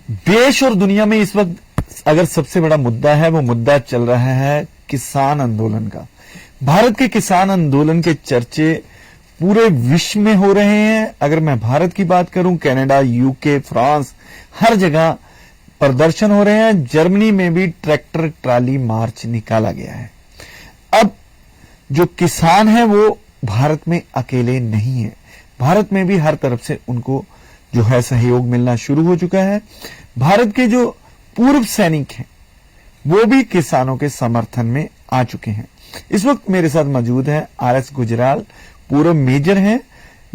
देश और दुनिया में इस वक्त अगर सबसे बड़ा मुद्दा है, वो मुद्दा चल रहा है किसान आंदोलन का। भारत के किसान आंदोलन के चर्चे पूरे विश्व में हो रहे हैं। अगर मैं भारत की बात करूं, कनाडा, यूके, फ्रांस, हर जगह प्रदर्शन हो रहे हैं। जर्मनी में भी ट्रैक्टर ट्राली मार्च निकाला गया है। अब जो किसान है वो भारत में अकेले नहीं है, भारत में भी हर तरफ से उनको जो है सहयोग मिलना शुरू हो चुका है। भारत के जो पूर्व सैनिक हैं वो भी किसानों के समर्थन में आ चुके हैं। इस वक्त मेरे साथ मौजूद है आर.एस. गुजराल, पूर्व मेजर हैं,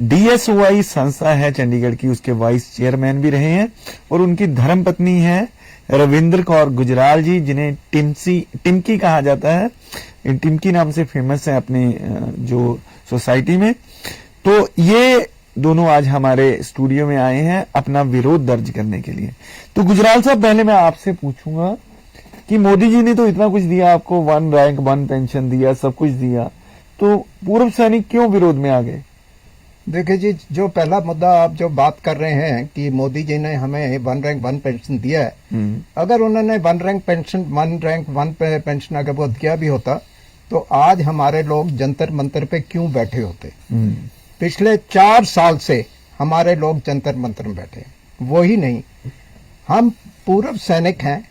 DSOI संस्था है चंडीगढ़ की, उसके वाइस चेयरमैन भी रहे हैं, और उनकी धर्मपत्नी है रविंद्र कौर गुजराल जी, जिन्हें टिमकी कहा जाता है। टिमकी नाम से फेमस है अपने जो सोसाइटी में। तो ये दोनों आज हमारे स्टूडियो में आए हैं अपना विरोध दर्ज करने के लिए। तो गुजराल साहब, पहले मैं आपसे पूछूंगा कि मोदी जी ने तो इतना कुछ दिया आपको, 1 रैंक 1 पेंशन दिया, सब कुछ दिया, तो पूर्व सैनिक क्यों विरोध में आ गए? देखिए जी, जो पहला मुद्दा आप जो बात कर रहे हैं कि मोदी जी ने हमें 1 रैंक 1 पेंशन दिया है, अगर उन्होंने 1 रैंक 1 पेंशन अगर वो दिया भी होता तो आज हमारे लोग जंतर मंतर पे क्यों बैठे होते? पिछले 4 साल से हमारे लोग जंतर मंतर में बैठे, वो ही नहीं, हम पूर्व सैनिक हैं।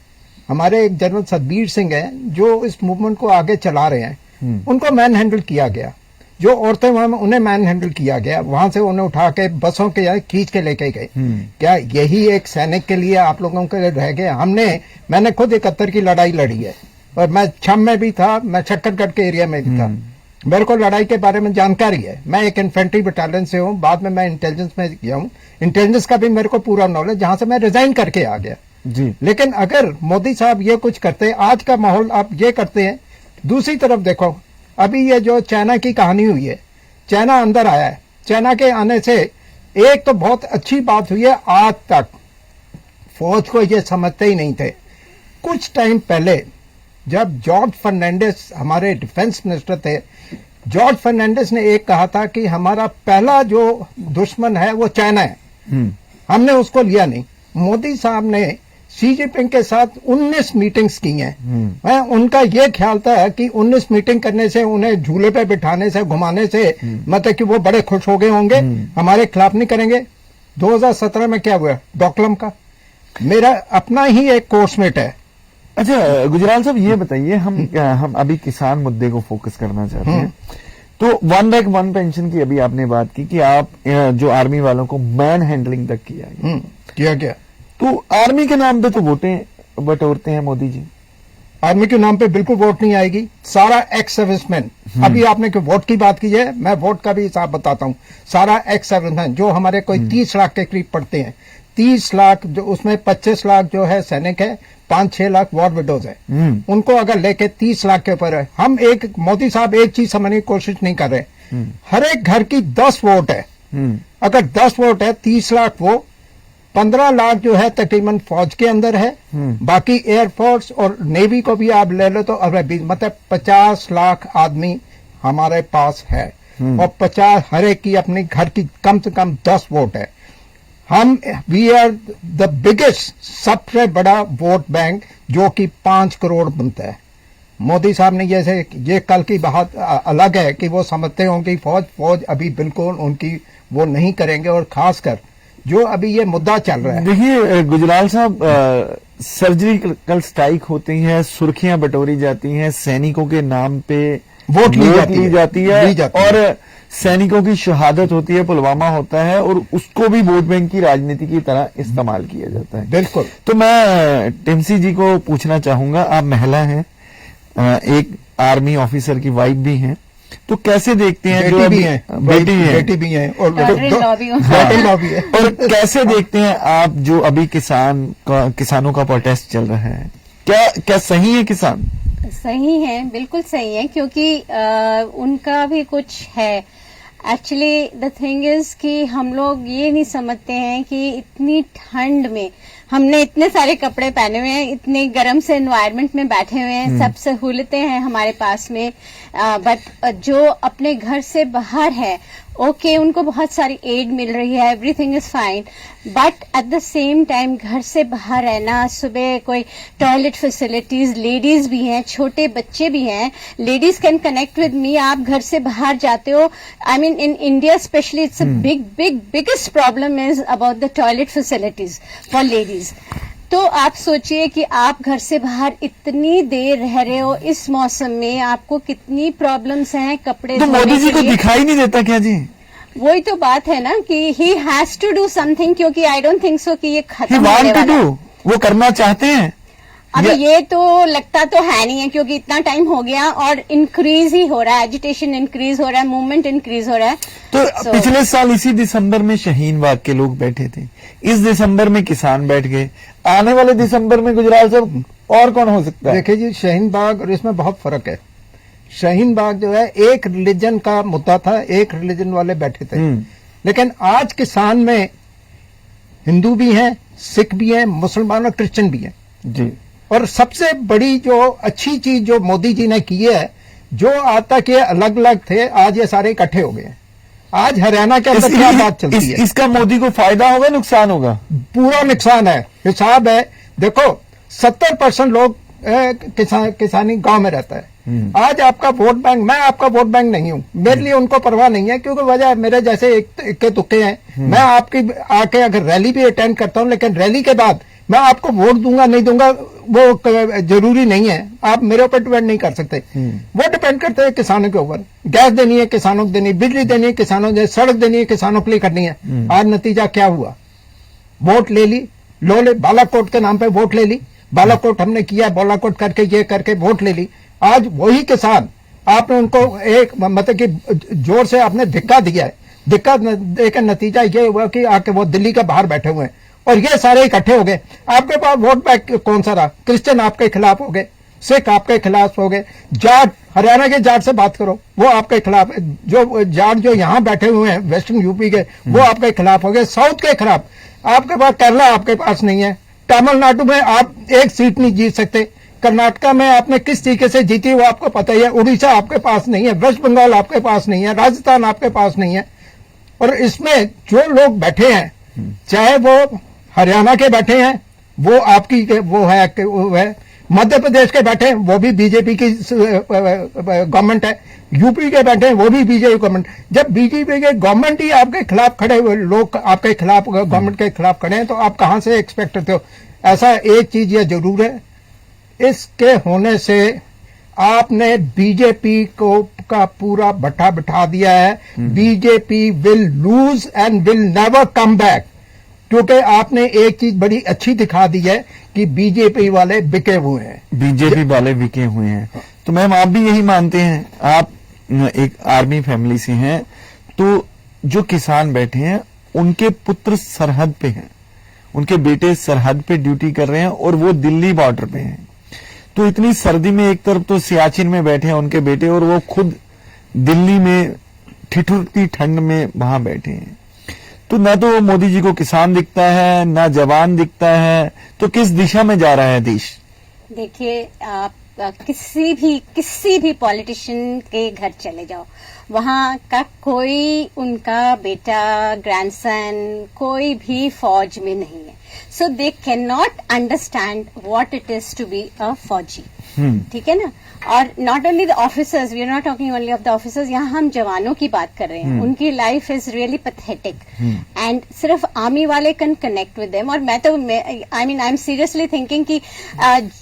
हमारे एक जनरल सतबीर सिंह हैं जो इस मूवमेंट को आगे चला रहे हैं, उनको मैन हैंडल किया गया। जो औरतें वहां उन्हें मैन हैंडल किया गया, वहां से उन्हें उठा के बसों के यहाँ खींच के लेके गए। क्या यही एक सैनिक के लिए आप लोगों के लिए रह गए? मैंने खुद 71 की लड़ाई लड़ी है, और मैं छम में भी था, मैं शक्करगढ़ के एरिया में भी था, मेरे को लड़ाई के बारे में जानकारी है। मैं एक इन्फेंट्री बटालियन से हूँ, बाद में मैं इंटेलिजेंस में गया हूँ, इंटेलिजेंस का भी मेरे को पूरा नॉलेज, जहां से मैं रिजाइन करके आ गया जी। लेकिन अगर मोदी साहब ये कुछ करते, आज का माहौल आप ये करते हैं। दूसरी तरफ देखो, अभी ये जो चाइना की कहानी हुई है, चाइना अंदर आया है। चाइना के आने से एक तो बहुत अच्छी बात हुई है, आज तक फौज को ये समझते ही नहीं थे। कुछ टाइम पहले जब जॉर्ज फर्नांडिस हमारे डिफेंस मिनिस्टर थे, जॉर्ज फर्नांडिस ने एक कहा था कि हमारा पहला जो दुश्मन है वो चाइना है, हमने उसको लिया नहीं। मोदी साहब ने शी जिनपिंग के साथ 19 मीटिंग्स की हैं। उनका ये ख्याल था कि 19 मीटिंग करने से, उन्हें झूले पे बिठाने से, घुमाने से, मतलब कि वो बड़े खुश हो गए होंगे, हमारे खिलाफ नहीं करेंगे। 2017 में क्या हुआ? डोकलम का मेरा अपना ही एक कोर्समेट है। अच्छा गुजराल साहब, ये बताइए, हम अभी किसान मुद्दे को फोकस करना चाहते हैं। तो 1 रैंक 1 पेंशन की अभी आपने बात की कि आप जो आर्मी वालों को मैन हैंडलिंग तक किया क्या तो आर्मी के नाम पे तो वोटें बटोरते हैं मोदी जी। आर्मी के नाम पे बिल्कुल वोट नहीं आएगी। सारा एक्स सर्विसमैन, अभी आपने वोट की बात की है, मैं वोट का भी हिसाब बताता हूँ। सारा एक्स सर्विसमैन जो हमारे कोई 30 लाख के करीब पड़ते हैं, 30 लाख जो, उसमें 25 लाख जो है सैनिक है, 5-6 लाख वॉर विडोज है, उनको अगर लेके 30 लाख के ऊपर है। हम एक मोदी साहब एक चीज समझने की कोशिश नहीं कर रहे, हर एक घर की 10 वोट है। अगर 10 वोट है, 30 लाख वो 15 लाख जो है तकरीबन फौज के अंदर है, बाकी एयरफोर्स और नेवी को भी आप ले लो तो मतलब 50 लाख आदमी हमारे पास है, और 50 हर एक की अपनी घर की कम से कम 10 वोट है। हम वी आर द बिगेस्ट, सबसे बड़ा वोट बैंक जो कि 5 करोड़ बनता है। मोदी साहब ने ये कल की बात अलग है कि वो समझते होंगे फौज अभी बिल्कुल उनकी वो नहीं करेंगे, और खासकर जो अभी ये मुद्दा चल रहा है। देखिए गुजराल साहब, सर्जिकल स्ट्राइक होती है, सुर्खियां बटोरी जाती हैं, सैनिकों के नाम पे वोट ली जाती है और सैनिकों की शहादत होती है, पुलवामा होता है, और उसको भी वोट बैंक की राजनीति की तरह इस्तेमाल किया जाता है। बिल्कुल। तो मैं टिमसी जी को पूछना चाहूंगा, आप महिला हैं, एक आर्मी ऑफिसर की वाइफ भी हैं, तो कैसे देखते हैं? बेटी भी है और लॉबी है। और कैसे देखते हैं आप जो अभी किसानों का प्रोटेस्ट चल रहा है? क्या सही है किसान? सही है, बिल्कुल सही है, क्योंकि उनका भी कुछ है। एक्चुअली द थिंग इज कि हम लोग ये नहीं समझते हैं कि इतनी ठंड में हमने इतने सारे कपड़े पहने हुए हैं, इतने गर्म से एनवायरनमेंट में बैठे हुए हैं, सब सहूलतें हैं हमारे पास में, बट जो अपने घर से बाहर है ओके उनको बहुत सारी एड मिल रही है, everything is fine, but at the same time घर से बाहर रहना, सुबह कोई टॉयलेट फैसिलिटीज, लेडीज भी हैं, छोटे बच्चे भी हैं, ladies can connect with me, आप घर से बाहर जाते हो, I mean in India specially it's a biggest problem is about the toilet facilities for ladies. तो आप सोचिए कि आप घर से बाहर इतनी देर रह रहे हो इस मौसम में, आपको कितनी प्रॉब्लम्स हैं कपड़े तो धोने मोदी जी के को लिए। दिखाई नहीं देता क्या जी? वही तो बात है ना कि he has to do something, क्योंकि आई डोंट थिंक सो कि ये ही खत्म होने वांट टू वाला है। डू, वो करना चाहते हैं। अभी या- ये तो लगता तो है नहीं है, क्योंकि इतना टाइम हो गया और इंक्रीज ही हो रहा है, एजिटेशन इंक्रीज हो रहा है, मूवमेंट इंक्रीज हो रहा है। तो So- पिछले साल इसी दिसंबर में शाहीन बाग के लोग बैठे थे, इस दिसंबर में किसान बैठ गए, आने वाले दिसंबर में गुजराल साहब और कौन हो सकता है? देखिए जी, शाहीन बाग और इसमें बहुत फर्क है। शाहीन बाग जो है एक रिलीजन का मुद्दा था, एक रिलीजन वाले बैठे थे, लेकिन आज किसान में हिंदू भी हैं, सिख भी हैं, मुसलमान और क्रिश्चियन भी हैं। जी, और सबसे बड़ी जो अच्छी चीज जो मोदी जी ने की है, जो आज तक ये अलग अलग थे, आज ये सारे इकट्ठे हो गए हैं। आज हरियाणा के अंदर क्या बात चलती है? इसका मोदी को फायदा होगा, नुकसान होगा? पूरा नुकसान है। हिसाब है, देखो 70% लोग किसानी गांव में रहता है। आज आपका वोट बैंक, मैं आपका वोट बैंक नहीं हूं, मेरे लिए उनको परवाह नहीं है, क्योंकि वजह मेरे जैसे इक्के तुक्के हैं। मैं आपकी आके अगर रैली भी अटेंड करता हूं, लेकिन रैली के बाद मैं आपको वोट दूंगा नहीं दूंगा वो जरूरी नहीं है, आप मेरे ऊपर डिपेंड नहीं कर सकते। वो डिपेंड करते हैं किसानों के ऊपर। गैस देनी है किसानों को देनी है, बिजली देनी है किसानों को, सड़क देनी है किसानों के लिए करनी है। आज नतीजा क्या हुआ? वोट ले ली, बालाकोट के नाम पे वोट ले ली, बालाकोट हमने किया, बालाकोट करके ये करके वोट ले ली। आज वही किसान, आपने उनको एक मतलब कि जोर से आपने धिक्का दिया है, धिक्का देकर नतीजा ये हुआ कि आके वो दिल्ली के बाहर बैठे हुए हैं और ये सारे इकट्ठे हो गए। आपके पास वोट बैंक कौन सा रहा? क्रिश्चियन आपके खिलाफ हो गए, सिख आपके खिलाफ हो गए, जाट, हरियाणा के जाट से बात करो, वो आपके खिलाफ, जो जाट जो यहाँ बैठे हुए हैं वेस्टर्न यूपी के, वो आपके खिलाफ हो गए, साउथ के खिलाफ। आपके पास केरला आपके पास नहीं है, तमिलनाडु में आप एक सीट नहीं जीत सकते, कर्नाटका में आपने किस तरीके से जीती वो आपको पता ही है, उड़ीसा आपके पास नहीं है, वेस्ट बंगाल आपके पास नहीं है, राजस्थान आपके पास नहीं है। और इसमें जो लोग बैठे हैं, चाहे वो हरियाणा के बैठे हैं, वो आपकी वो है, मध्य प्रदेश के बैठे हैं, वो भी बीजेपी की गवर्नमेंट है, यूपी के बैठे हैं, वो भी बीजेपी गवर्नमेंट। जब बीजेपी के गवर्नमेंट ही आपके खिलाफ खड़े हुए, लोग आपके खिलाफ, गवर्नमेंट के खिलाफ खड़े हैं, तो आप कहां से एक्सपेक्ट करते हो? ऐसा एक चीज ये जरूर है, इसके होने से आपने बीजेपी को का पूरा भट्ठा बिठा दिया है। BJP will lose and will never come back, क्योंकि आपने एक चीज बड़ी अच्छी दिखा दी है कि बीजेपी वाले बिके हुए हैं। बीजेपी वाले बिके हुए हैं। तो मैम आप भी यही मानते हैं? आप एक आर्मी फैमिली से हैं, तो जो किसान बैठे हैं उनके पुत्र सरहद पे हैं, उनके बेटे सरहद पे ड्यूटी कर रहे हैं और वो दिल्ली बॉर्डर पे हैं। तो इतनी सर्दी में एक तरफ तो सियाचिन में बैठे हैं उनके बेटे, और वो खुद दिल्ली में ठिठुरती ठंड में वहां बैठे हैं। तो न तो मोदी जी को किसान दिखता है, न जवान दिखता है, तो किस दिशा में जा रहा है देश? देखिए, आप किसी भी पॉलिटिशियन के घर चले जाओ, वहां का कोई उनका बेटा, ग्रैंडसन, कोई भी फौज में नहीं है। So they can not understand what it is to be a फौजी। ठीक है ना? और not only the officers, we are not talking only of the officers, यहाँ हम जवानों की बात कर रहे हैं। उनकी life is really pathetic and सिर्फ आर्मी वाले कैन कनेक्ट विद देम। और मैं तो आई एम सीरियसली थिंकिंग कि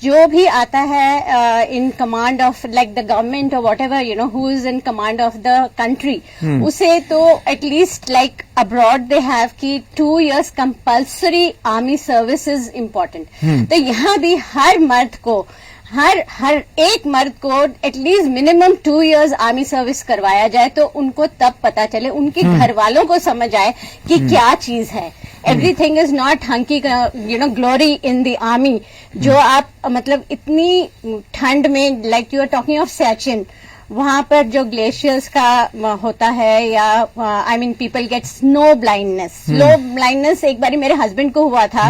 जो भी आता है in command of like the government और whatever you know who is in command of the country, उसे तो at least like abroad they have कि 2 years compulsory army service is important. तो यहाँ भी हर मर्द को, हर एक मर्द को at least minimum 2 years army service करवाया जाए, तो उनको तब पता चले, उनके घर वालों को समझ आए कि क्या चीज है। Everything is not hunky glory in the army. जो आप मतलब इतनी ठंड में, like you are talking of Siachen, वहां पर जो ग्लेशियर्स का होता है, या I mean people get snow blindness. Snow blindness एक बार मेरे हस्बैंड को हुआ था,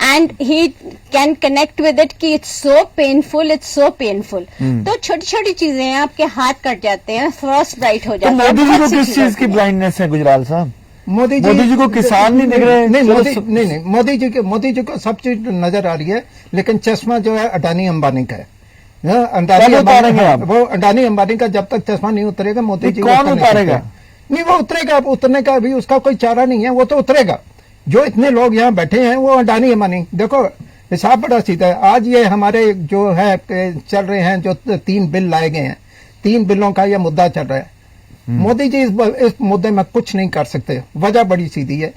and he can connect with it कि इट्स सो पेनफुल तो छोटी छोटी चीजें हैं, आपके हाथ कट जाते हैं, फ्रॉस्ट ब्राइट हो तो जाता है। मोदी जी बहुत को सी किस चीजें चीज की होती हैं। ब्लाइंडनेस है गुजराल साहब? मोदी जी को किसान नहीं दिख रहे? नहीं, चलो, नहीं, मोदी जी को सब चीज नजर आ रही है, लेकिन चश्मा जो है अडानी अंबानी का है। अंबानी कब उतारेंगे आप? वो अडानी अंबानी का जब तक चश्मा नहीं उतरेगा, मोदी जी कौन उसका नहीं उतारेगा? उतरेगा। नहीं, वो उतरेगा, अब उतरने का अभी उसका कोई चारा नहीं है, वो तो उतरेगा। जो इतने लोग यहाँ बैठे हैं वो अडानी अंबानी, देखो हिसाब बड़ा सीधा है। आज ये हमारे जो है चल रहे हैं, जो 3 बिल लाए गए हैं, 3 बिलों का ये मुद्दा चल रहा है। मोदी जी इस मुद्दे में कुछ नहीं कर सकते, वजह बड़ी सीधी है,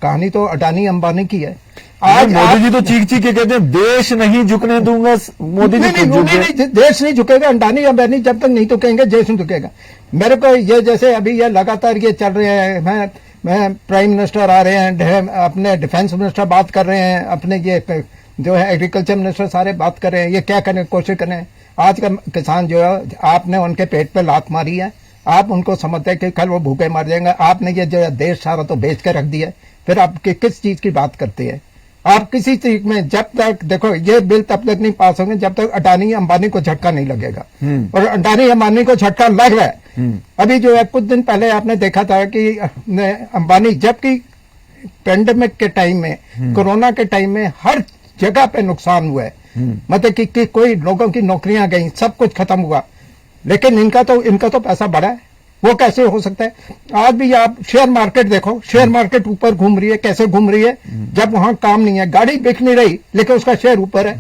कहानी तो अडानी अंबानी की है। आज मोदी जी तो चीख के कहते हैं देश नहीं झुकने दूंगा, मोदी जी खुद झुक गए। नहीं, देश नहीं झुकेगा, अडानी अंबानी जब तक नहीं झुकेंगे देश नहीं झुकेगा। मेरे को ये जैसे अभी ये लगातार ये चल रहे हैं, मैं प्राइम मिनिस्टर आ रहे हैं, अपने डिफेंस मिनिस्टर बात कर रहे हैं, अपने ये जो है एग्रीकल्चर मिनिस्टर सारे बात कर रहे हैं, ये क्या करने की कोशिश कर रहे हैं। आज का किसान जो है, आपने उनके पेट पे लात मारी है, आप उनको समझते हैं कि कल वो भूखे मर जाएंगे। आपने ये जो है देश सारा तो बेच के रख दिया, फिर आप किस चीज की बात करते हैं? आप किसी चीज में जब तक देखो ये बिल तब तक नहीं पास होंगे जब तक अडानी अंबानी को झटका नहीं लगेगा, और अडानी अंबानी को झटका लग रहा है। अभी जो है कुछ दिन पहले आपने देखा था कि अंबानी, जबकि पेंडेमिक के टाइम में, कोरोना के टाइम में हर जगह पे नुकसान हुआ है, मतलब कि कोई लोगों की नौकरियां गई, सब कुछ खत्म हुआ, लेकिन इनका तो पैसा बढ़ा है। वो कैसे हो सकता है? आज भी आप शेयर मार्केट देखो, शेयर मार्केट ऊपर घूम रही है, कैसे घूम रही है? जब वहां काम नहीं है, गाड़ी बिक नहीं रही, लेकिन उसका शेयर ऊपर है,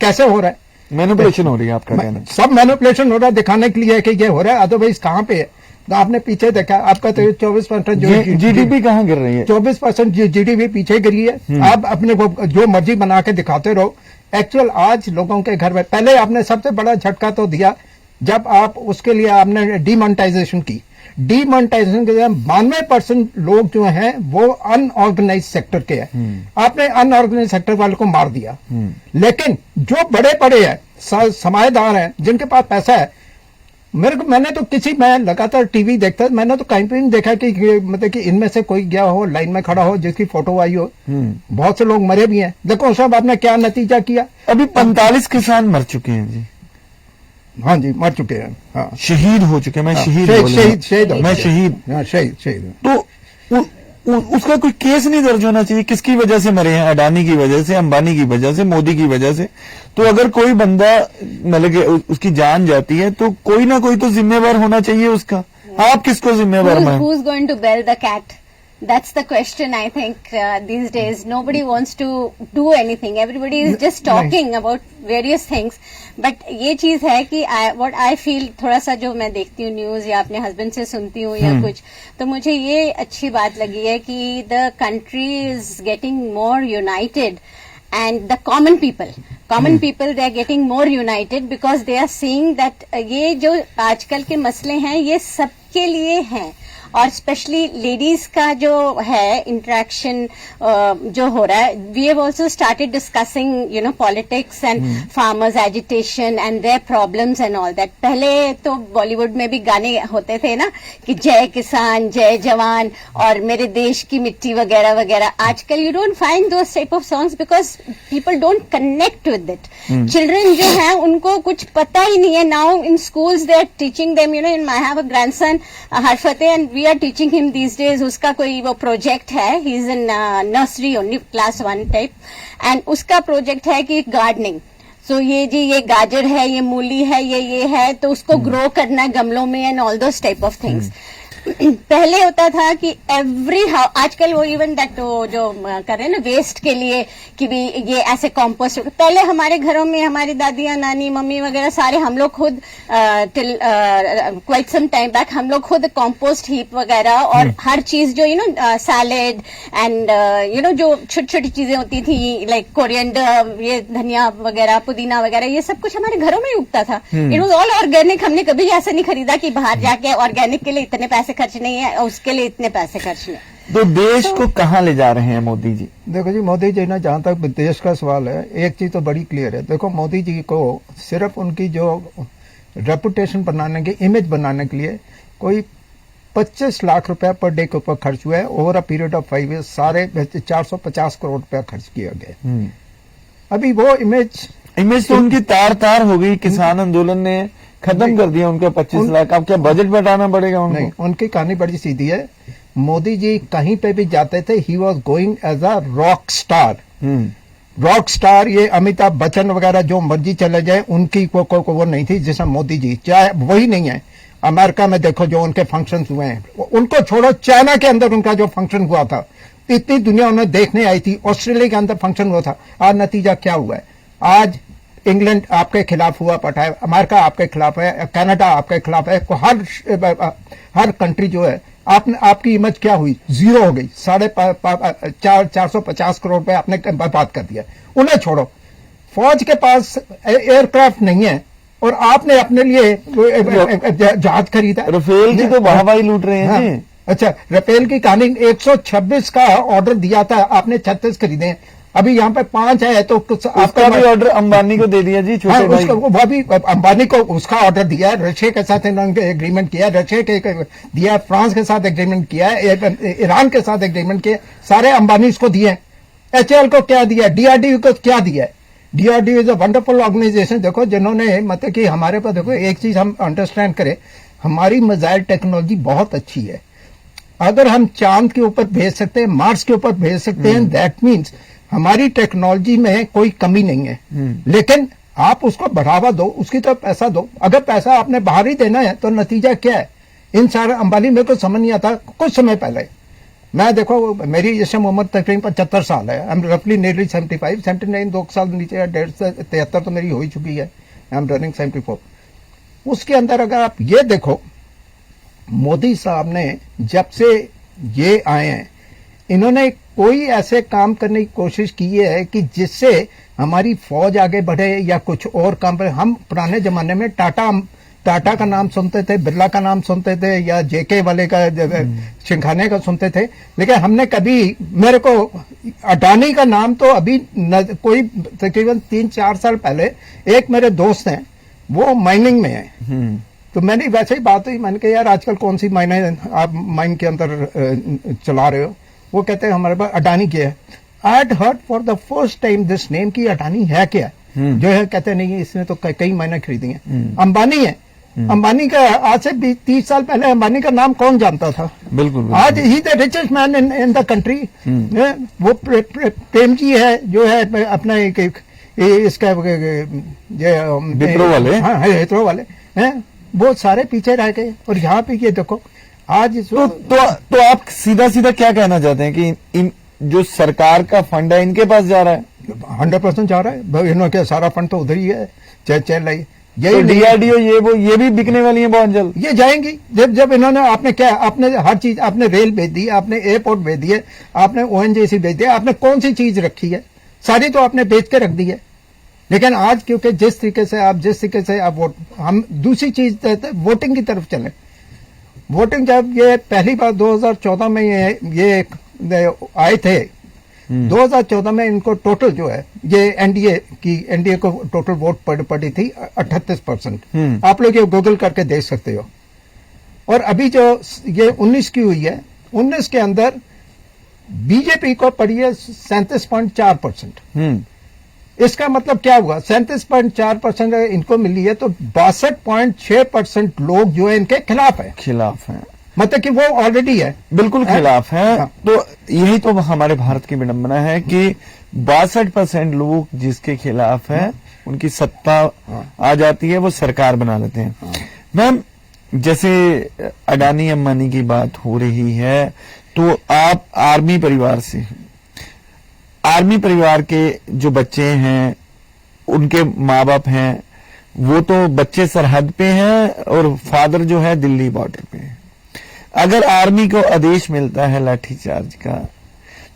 कैसे हो रहा है? मैनिपुलेशन हो रही है आपका कहना? सब मैनिपुलेशन हो रहा है, दिखाने के लिए कि ये हो रहा है, अदरवाइज कहाँ पे है? तो आपने पीछे देखा, आपका तो 24% जो जीडीपी कहाँ गिर रही है? 24% जीडीपी पीछे गिरी है। आप अपने को जो मर्जी बना के दिखाते रहो, एक्चुअल आज लोगों के घर में, पहले आपने सबसे बड़ा झटका तो दिया जब आप उसके लिए आपने डीमोनेटाइजेशन की। डीमोनेटाइजेशन के 92% लोग जो हैं वो अनऑर्गेनाइज सेक्टर के हैं। आपने अनऑर्गेनाइज सेक्टर वाले को मार दिया, लेकिन जो बड़े बड़े हैं, समाजदार हैं, जिनके पास पैसा है, मैंने तो मैं लगातार टीवी देखता, मैंने तो कहीं पे नहीं देखा कि मतलब कि इनमें से कोई गया हो, लाइन में खड़ा हो, जिसकी फोटो आई हो। बहुत से लोग मरे भी हैं। देखो साहब, आपने क्या नतीजा किया? अभी 45 किसान मर चुके हैं जी। हाँ जी, मर चुके हैं। हाँ, शहीद हो चुके हैं। मैं शहीद शहीद। तो उसका कोई केस नहीं दर्ज होना चाहिए? किसकी वजह से मरे हैं? अडानी की वजह से, अंबानी की वजह से, मोदी की वजह से? तो अगर कोई बंदा मतलब उसकी जान जाती है तो कोई ना कोई तो जिम्मेवार होना चाहिए उसका। आप किसको जिम्मेवार माने? Who's going to bell the cat? That's the question. I think these days nobody wants to do anything. Everybody is just talking about various things. But ये चीज है कि what I feel, थोड़ा सा जो मैं देखती हूँ न्यूज या अपने हस्बैंड से सुनती हूँ या कुछ, तो मुझे ये अच्छी बात लगी है कि the country is getting more united. And the common people, they are getting more united because they are seeing that ये जो आजकल के मसले हैं ये सबके लिए हैं, और स्पेशली लेडीज का जो है इंटरेक्शन जो हो रहा है, we have also started discussing politics and farmers agitation and their problems and all that. पहले तो बॉलीवुड में भी गाने होते थे ना कि जय किसान, जय जवान और मेरे देश की मिट्टी वगैरह वगैरह। आजकल you don't find those type of songs because people don't connect with it. Children जो है उनको कुछ पता ही नहीं है। Now in schools they are teaching them, I have a grandson Harfateh and we are teaching him these days. उसका कोई वो प्रोजेक्ट है, he is in nursery only, class 1 type, and उसका प्रोजेक्ट है कि गार्डनिंग। सो ये गाजर है, ये मूली है, ये है, तो उसको ग्रो करना है गमलों में and all those type of things. पहले होता था कि एवरी हाउस, आजकल वो इवन दैट जो कर रहे हैं ना वेस्ट के लिए कि भी ये ऐसे कॉम्पोस्ट। पहले हमारे घरों में हमारी दादियां, नानी, मम्मी वगैरह सारे हम लोग खुद till quite some time back हम लोग खुद कॉम्पोस्ट हीप वगैरह और हर चीज जो सैलेड एंड जो छोटी छोटी चीजें होती थी लाइक कोरिएंडर, ये धनिया वगैरह, पुदीना वगैरह, ये सब कुछ हमारे घरों में ही उगता था। It was all organic. हमने कभी ऐसा नहीं खरीदा कि बाहर जाके ऑर्गेनिक के लिए इतने पैसे खर्च नहीं है और उसके लिए इतने पैसे खर्च नहीं। तो देश को कहां ले जा रहे हैं मोदी जी? देखो जी, मोदी जी ना, जहां तक देश का सवाल है, एक चीज तो बड़ी क्लियर है। देखो, मोदी जी को सिर्फ उनकी जो रेपुटेशन बनाने की, इमेज बनाने के लिए कोई 25 लाख रुपया पर डे के ऊपर खर्च हुआ है। Over a period of 5 years सारे 450 करोड़ रुपया खर्च किया गया। अभी वो इमेज तो उनकी तार तार हो गई। किसान आंदोलन ने खत्म कर दिया उनका 25 लाख। अब क्या बजट बढ़ाना पड़ेगा उनको? नहीं, उनकी कहानी बड़ी सीधी है। मोदी जी कहीं पे भी जाते थे, he was going as a rock star. Rock star ये अमिताभ बच्चन वगैरह जो मर्जी चले जाए, उनकी को वो नहीं थी जैसा मोदी जी। चाहे वही नहीं है। अमेरिका में देखो जो उनके फंक्शंस हुए हैं, उनको छोड़ो, चाइना के अंदर उनका जो फंक्शन हुआ था, इतनी दुनिया उन्हें देखने आई थी। ऑस्ट्रेलिया के अंदर फंक्शन हुआ था। आज नतीजा क्या हुआ है? आज इंग्लैंड आपके खिलाफ हुआ पटा है, अमेरिका आपके खिलाफ है, कनाडा आपके खिलाफ है। हर कंट्री जो है आपकी इमेज क्या हुई? जीरो हो गई। 450 करोड़ रुपए आपने बर्बाद कर दिया। उन्हें छोड़ो, फौज के पास एयरक्राफ्ट नहीं है और आपने अपने लिए जहाज खरीदा। राफेल की तो वाहवाही लूट रहे हैं। हाँ, अच्छा, राफेल की कहानी 126 का ऑर्डर दिया था, आपने 36 खरीदे हैं। अभी यहाँ पे 5 है तो कुछ आपका भी ऑर्डर अंबानी को दे दिया जी, छोटे भाई। वो भी अंबानी को उसका ऑर्डर दिया है। रशिया के साथ इन्होंने एग्रीमेंट किया, रशिया के दिया, फ्रांस के साथ एग्रीमेंट किया है, ईरान के साथ एग्रीमेंट किया, सारे अंबानी इसको दिए। HAL को क्या दिया? DRDO को क्या दिया? DRDO is a wonderful organisation. देखो जिन्होंने मतलब कि हमारे पास, देखो एक चीज हम अंडरस्टैंड करें, हमारी मिसाइल टेक्नोलॉजी बहुत अच्छी है। अगर हम चांद के ऊपर भेज सकते हैं, मार्स के ऊपर भेज सकते हैं, दैट मीन्स हमारी टेक्नोलॉजी में कोई कमी नहीं है। लेकिन आप उसको बढ़ावा दो, उसकी तरफ पैसा दो। अगर पैसा आपने बाहर ही देना है तो नतीजा क्या है? इन सारे अंबानी मेरे को समझ नहीं आता। कुछ समय पहले मैं देखो, मेरी इस समय उम्र तकरीबन 75 साल है। आई एम रफली नियरली 75, 79, 2 साल नीचे 1.5 से 73 तो मेरी हो ही चुकी है। I am running 74। उसके अंदर अगर आप ये देखो, मोदी साहब ने जब से ये आए हैं, इन्होंने कोई ऐसे काम करने की कोशिश की है कि जिससे हमारी फौज आगे बढ़े या कुछ और काम करे। हम पुराने जमाने में टाटा का नाम सुनते थे, बिरला का नाम सुनते थे, या JK वाले का, सिंघाने का सुनते थे, लेकिन हमने कभी, मेरे को अडानी का नाम तो अभी कोई तकरीबन 3-4 साल पहले एक मेरे दोस्त हैं, वो माइनिंग में है। तो मैंने वैसे ही बात हुई, मैंने कहा यार आजकल कौन सी माइनिंग आप माइन के अंदर चला रहे हो? वो कहते हैं हमारे पास अडानी क्या है। I had heard for the first time this name की अडानी है क्या? जो है कहते नहीं, इसने तो कई मायने खरीदी हैं। अंबानी है। अंबानी का आज से 30 साल पहले अंबानी का नाम कौन जानता था? बिल्कुल। आज ही the richest man in the country. वो प्रेम जी है जो है अपना इसका विप्रो वाले, हाँ विप्रो वाले हैं, वो सारे पीछे रह गए। और यहाँ पे ये देखो आज तो आप सीधा सीधा क्या कहना चाहते हैं कि इन जो सरकार का फंड है इनके पास जा रहा है? 100% जा रहा है। इन्होंने सारा फंड तो उधर ही है, चल रही। यही तो DRDO ये भी बिकने वाली है बहुत जल्द। ये जाएंगी। जब इन्होंने, आपने क्या, आपने हर चीज, आपने रेल भेज दी, आपने एयरपोर्ट भेज दिए, आपने ONGC भेज दिया, आपने कौन सी चीज रखी है? सारी तो आपने बेच के रख दी है। लेकिन आज क्योंकि जिस तरीके से आप वोट, हम दूसरी चीज वोटिंग की तरफ चले। वोटिंग जब ये पहली बार 2014 में ये आए थे, 2014 में इनको टोटल जो है ये एनडीए को टोटल वोट पड़ी थी 38%। आप लोग ये गूगल करके देख सकते हो। और अभी जो ये 19 की हुई है, 19 के अंदर बीजेपी को पड़ी है 37.4%। इसका मतलब क्या हुआ? 37.4% इनको मिली है, तो 62.6% लोग जो है इनके खिलाफ है। मतलब कि वो ऑलरेडी है, बिल्कुल खिलाफ है। हाँ। तो यही तो हमारे भारत की विडंबना है कि 62% लोग जिसके खिलाफ है, उनकी सत्ता आ जाती है, वो सरकार बना लेते हैं। मैम, जैसे अडानी अंबानी की बात हो रही है, तो आप आर्मी परिवार से, आर्मी परिवार के जो बच्चे हैं, उनके माँ बाप हैं, वो तो बच्चे सरहद पे हैं और फादर जो है दिल्ली बॉर्डर पे है। अगर आर्मी को आदेश मिलता है लाठीचार्ज का,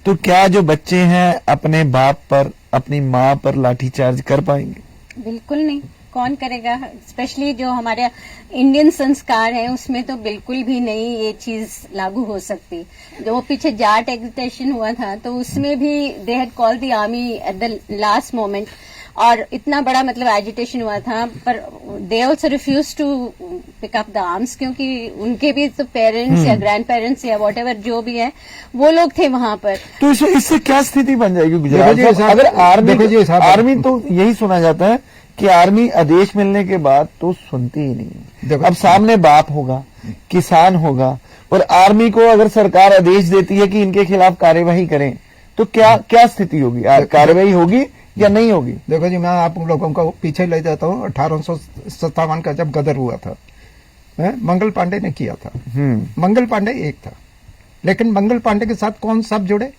तो क्या जो बच्चे हैं अपने बाप पर, अपनी माँ पर लाठीचार्ज कर पाएंगे? बिल्कुल नहीं। कौन करेगा? स्पेशली जो हमारे इंडियन संस्कार है उसमें तो बिल्कुल भी नहीं ये चीज लागू हो सकती। जो वो पीछे जाट एजिटेशन हुआ था, तो उसमें भी they had called the army at the last moment, और इतना बड़ा मतलब एजिटेशन हुआ था, पर they also refuse to pick up the arms, क्योंकि उनके भी तो पेरेंट्स या ग्रैंड पेरेंट्स या वॉट एवर जो भी है वो लोग थे वहां पर। तो इससे क्या स्थिति बन जाएगी गुजरात देखो जी में? अगर आर्मी तो यही सुना जाता है कि आर्मी आदेश मिलने के बाद तो सुनती ही नहीं है। अब सामने बाप होगा, किसान होगा, और आर्मी को अगर सरकार आदेश देती है कि इनके खिलाफ कार्यवाही करें, तो क्या स्थिति होगी? कार्यवाही होगी या नहीं होगी? देखो जी, मैं आप लोगों को पीछे ले जाता हूँ। 1857 का जब गदर हुआ था, मंगल पांडे ने किया था। मंगल पांडे एक था, लेकिन मंगल पांडे के साथ कौन सब जुड़े?